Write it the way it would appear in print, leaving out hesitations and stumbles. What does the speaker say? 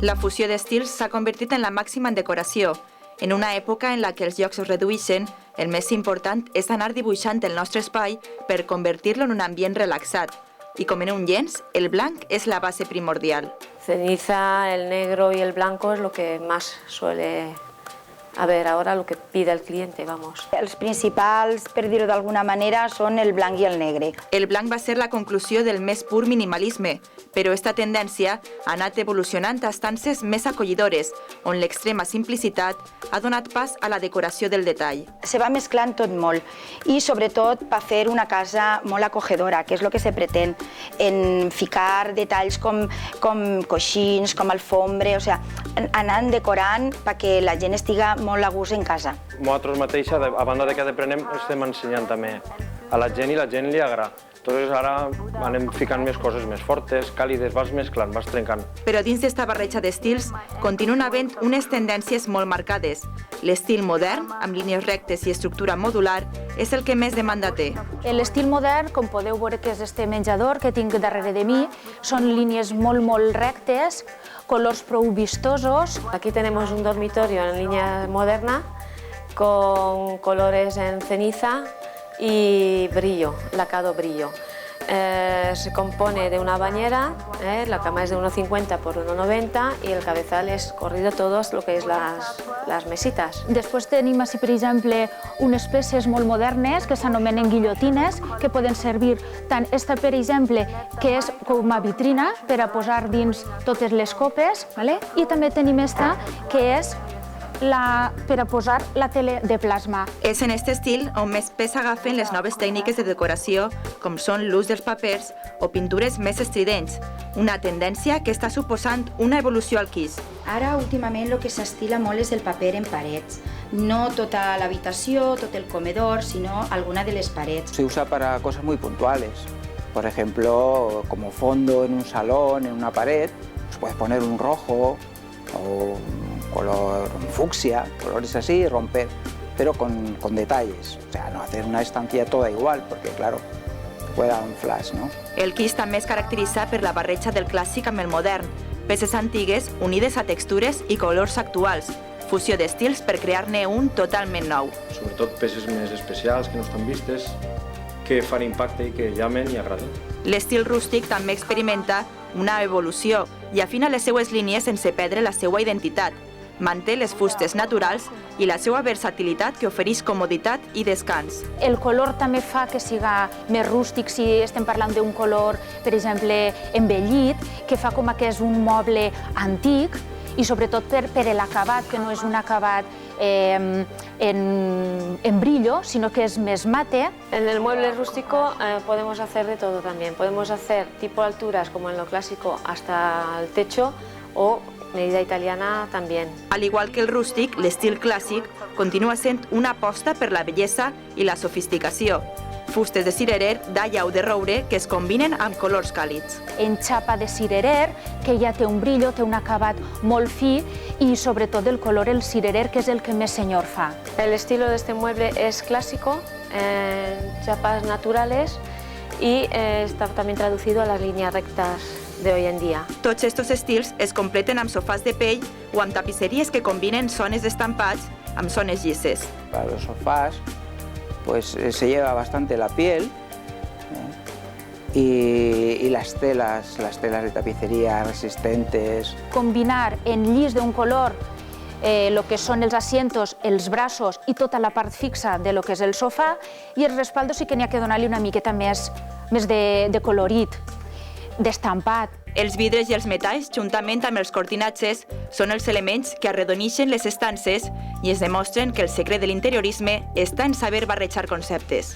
La fusió d'estils s'ha convertit en la màxima en decoració. En una època en la que els llocs es redueixen, el més important és anar dibuixant el nostre espai per convertir-lo en un ambient relaxat. Y como en un llenç, el blanc es la base primordial. Ceniza, el negro y el blanco es lo que más suele haber ahora, lo que pide el cliente, vamos. Els principals, per dir-ho d'alguna manera, són el blanc i el negre. El blanc va ser la conclusió del més pur minimalisme, però esta tendència ha anat evolucionant a estances més acollidores, on l'extrema simplicitat ha donat pas a la decoració del detall. Se va mesclant tot molt i sobretot per fer una casa molt acogedora, que és el que se pretén, en ficar detalls com coixins, com alfombre, o sigui, anant decorant perquè la gent estiga molt a gust en casa. Nosaltres mateixa, a banda de que aprenem, estem ensenyant també a la gent i la gent li agrada. Entonces ara anem ficant més coses més fortes, càlides, vas mesclant, vas trencant. Però dins d'esta barreja d'estils continuen havent unes tendències molt marcades. L'estil modern, amb línies rectes i estructura modular, és el que més demanda té. L'estil modern, com podeu veure que és este menjador que tinc darrere de mi, són línies molt rectes, colors prou vistosos. Aquí tenemos un dormitorio en línea moderna con colores en ceniza y brillo, lacado brillo. Se compone de una bañera, la cama es de 1,50 por 1,90 y el cabezal es corrido todos lo que es las mesitas. Després tenim així, per exemple, unes peces molt modernes que s'anomenen guillotines, que poden servir tant esta, per exemple, que és com a vitrina per a posar dins totes les copes, i també tenim esta, que és per a posar la tele de plasma. És en aquest estil on més pes agafen les noves tècniques de decoració, com són l'ús dels papers o pintures més estridents, una tendència que està suposant una evolució al quis. Ara, últimament, el que s'estila molt és el paper en parets. No tota l'habitació, tot el comedor, sino alguna de les parets. Se usa para cosas muy puntuales. Por ejemplo, como fondo en un salón, en una pared, pues puedes poner un rojo o color fucsia, colores así, y romper, pero con detalles. O sea, no hacer una estancia toda igual, porque claro, puede dar un flash, ¿no? El quis també es caracteritza per la barreja del clàssic amb el modern, peces antigues unides a textures i colors actuals, fusió d'estils per crear-ne un totalment nou. Sobretot peces més especials que no estan vistes, que fan impacte i que llamen i agraden. L'estil rústic també experimenta una evolució i afina les seues línies sense perdre la seva identitat. Manté les fustes naturals i la seva versatilitat que ofereix comoditat i descans. El color també fa que siga més rústic si estem parlant d'un color, per exemple, envellit, que fa com que és un moble antic i sobretot per l'acabat, que no és un acabat en brillo, sino que es més mate. En el mueble rústico podemos hacer de todo también. Podemos hacer tipo alturas como en lo clásico hasta el techo o medida italiana también. Al igual que el rústic, l'estil clàssic continua sent una aposta per la bellesa i la sofisticació. Fustes de cirerer, d'alla o de roure que es combinen amb colors càlids. En xapa de cirerer, que ja té un brillo, té un acabat molt fi i sobretot el color el cirerer, que és el que més senyor fa. El estilo de este mueble es clásico, en chapas naturales y está también traducido a las líneas rectas de hoy en día. Tots estos estils es completen amb sofàs de pell o amb tapisseries que combinen zones d'estampats amb zones llises. Para los sofás pues se lleva bastante la piel y las telas de tapicería resistentes. Combinar en llis d'un color el que són els asientos, els braços i tota la part fixa de lo que és el sofà, i el respaldo sí que n'hi ha que donar-li una miqueta més de colorit, d'estampat. Els vidres i els metalls, juntament amb els cortinatges, són els elements que arredoneixen les estances i es demostren que el secret de l'interiorisme està en saber barrejar conceptes.